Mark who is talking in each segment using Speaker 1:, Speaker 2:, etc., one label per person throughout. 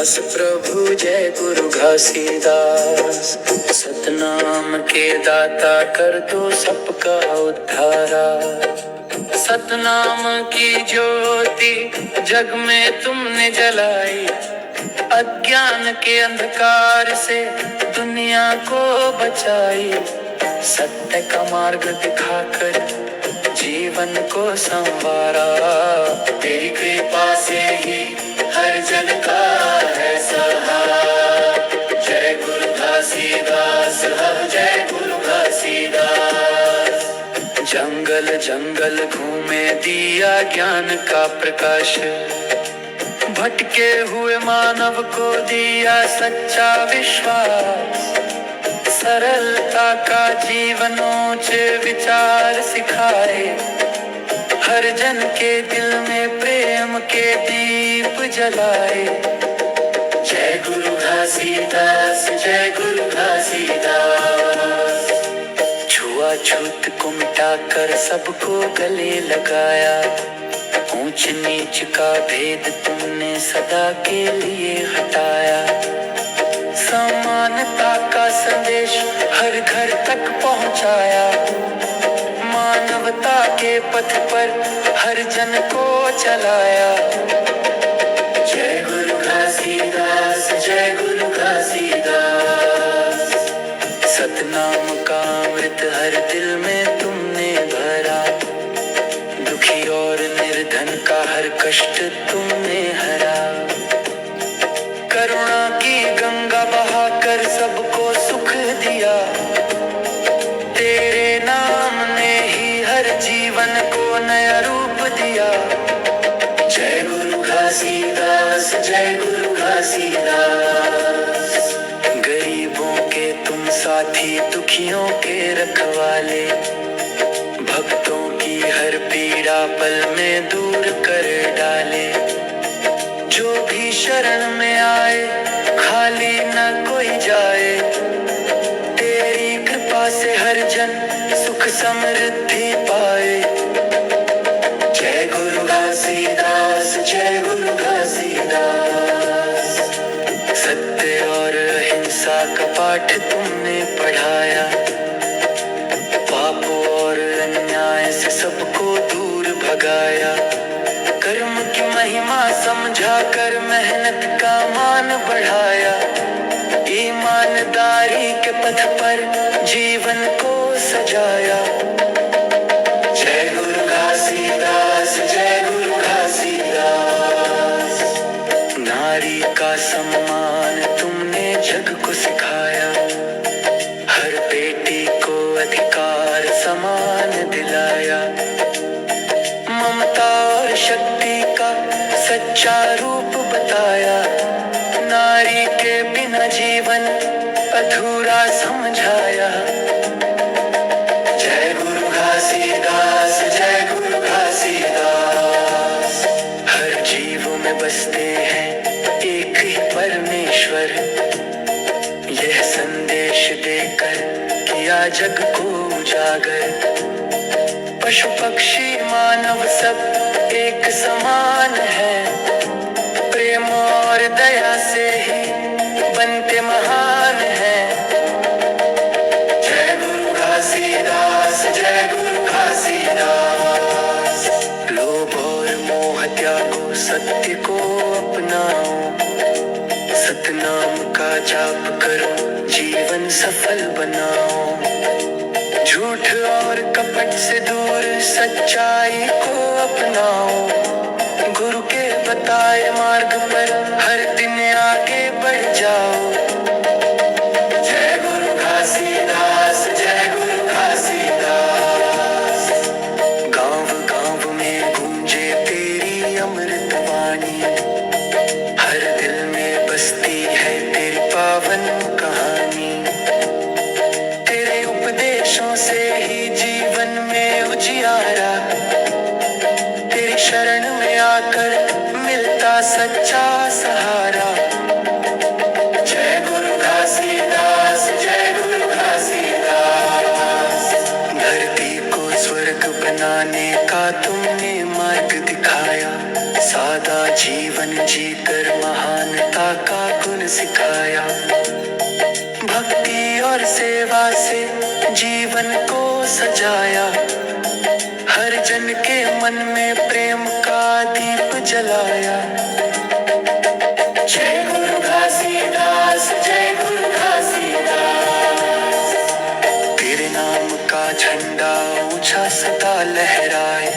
Speaker 1: घासीदास प्रभु जय गुरु घासीदास। सतनाम के दाता कर दो सबका उद्धारा। सतनाम की ज्योति जग में तुमने जलाई, अज्ञान के अंधकार से दुनिया को बचाई। सत्य का मार्ग दिखाकर जीवन को संवारा, तेरी कृपा से ही हर जन का है सहारा। जय गुरु घासीदास, जय गुरु घासीदास। जंगल जंगल घूमे दिया ज्ञान का प्रकाश, भटके हुए मानव को दिया सच्चा विश्वास। सरलता का जीवन ऊंचे विचार सिखाए, हर जन के दिल में प्रेम के दीप जलाए। जय गुरु घासीदास, जय गुरु घासीदास। छुआछूत को मिटाकर सबको गले लगाया, ऊंच नीच का भेद तुमने सदा के लिए हटाया। समानता का संदेश हर घर तक पहुंचाया, मानवता के पथ पर हर जन को चलाया। जय गुरु घासीदास, जय गुरु घासीदास। सतनाम का अमृत हर दिल में तुमने भरा, दुखी और निर्धन का हर कष्ट तुमने हरा। करुणा की गंगा बहाकर सबको सुख दिया, तेरे नाम ने ही हर जीवन को नया रूप दिया। जय गुरु घासीदास, जय गुरु घासीदास। गरीबों के तुम साथी, दुखियों के रखवाले, भक्तों की हर पीड़ा पल में दूर कर डाले। जो भी शरण में आए खाली न कोई जाए, तेरी कृपा से हर जन सुख समृद्धि पाए। जय गुरु घासीदास, जय गुरु घासीदास। सत्य और अहिंसा का पाठ तुमने पढ़ाया, पाप और अन्याय से सबको दूर भगाया। कर्म की महिमा समझा कर मेहनत का मान बढ़ाया, ईमानदारी के पथ पर जीवन को सजाया। जय गुरु घासीदास, जय गुरु घासीदास। नारी का सम्मान तुमने जग को सिखाया, हर बेटी को अधिकार समान दिलाया। ममता और शक्ति का सच्चा रूप बताया, नारी के बिना जीवन अधूरा समझाया। जय गुरु घासीदास, जय गुरु घासीदास। हर जीव में बसते हैं एक ही परमेश्वर, यह संदेश देकर किया जग को उजागर। पशु पक्षी मानव सब एक समान है, प्रेम और दया से ही बनते महान है। जय गुरु घासीदास, जय गुरु घासीदास। लोभ और मोह त्यागो, सत्य को अपनाओ, सतनाम का जाप करो, जीवन सफल बनाओ। झूठ और कपट से दूर सच्चाई को अपनाओ, गुरु के बताए मार्ग पर हर दिन आगे बढ़ जाओ। जय गुरु घासीदास, जय गुरु घासीदास। गांव गांव में गूंजे तेरी अमृत वाणी, हर दिल में बसती है तेरी पावन कहानी। तेरे उपदेशों से ही जीवन में उजियारा, तेरी शरण में आकर मिलता सच्चा सहारा। जय गुरु घासीदास, जय गुरु घासीदास। धरती को स्वर्ग बनाने का तुमने मार्ग दिखाया, सादा जीवन जीकर महानता का भक्ति और सेवा से जीवन को सजाया, हर जन के मन में प्रेम का दीप जलाया। जय गुरु घासीदास, जय गुरु घासीदास। तेरे नाम का झंडा ऊंचा सदा लहराए,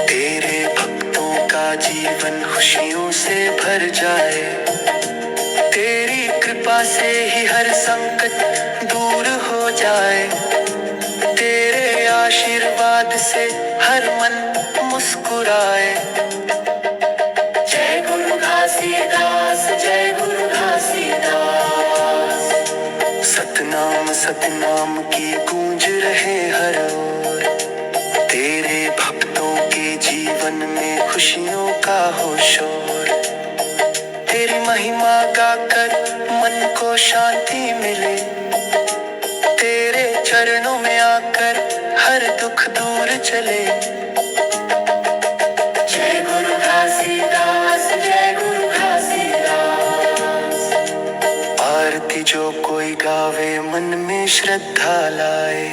Speaker 1: तेरे भक्तों का जीवन खुशियों से भर जाए। तेरी कृपा से ही हर संकट दूर हो जाए, तेरे आशीर्वाद से हर मन मुस्कुराए। जय गुरु घासीदास, जय गुरु घासीदास। सतनाम सतनाम की गूंज रहे हर ओर, तेरे भक्तों के जीवन में खुशियों का हो शोर। तेरी महिमा गाकर मन को शांति मिले, तेरे चरणों में आकर हर दुख दूर चले। जय गुरु घासीदास, जय गुरु घासीदास। आरती जो कोई गावे मन में श्रद्धा लाए,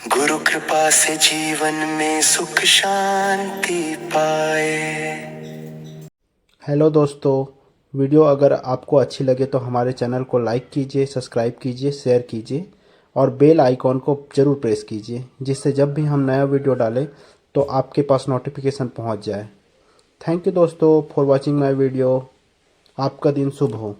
Speaker 1: गुरु कृपा से जीवन में सुख शांति पाए।
Speaker 2: हेलो दोस्तों, वीडियो अगर आपको अच्छी लगे तो हमारे चैनल को लाइक कीजिए, सब्सक्राइब कीजिए, शेयर कीजिए और बेल आइकॉन को ज़रूर प्रेस कीजिए, जिससे जब भी हम नया वीडियो डालें तो आपके पास नोटिफिकेशन पहुंच जाए। थैंक यू दोस्तों फॉर वॉचिंग माय वीडियो। आपका दिन शुभ हो।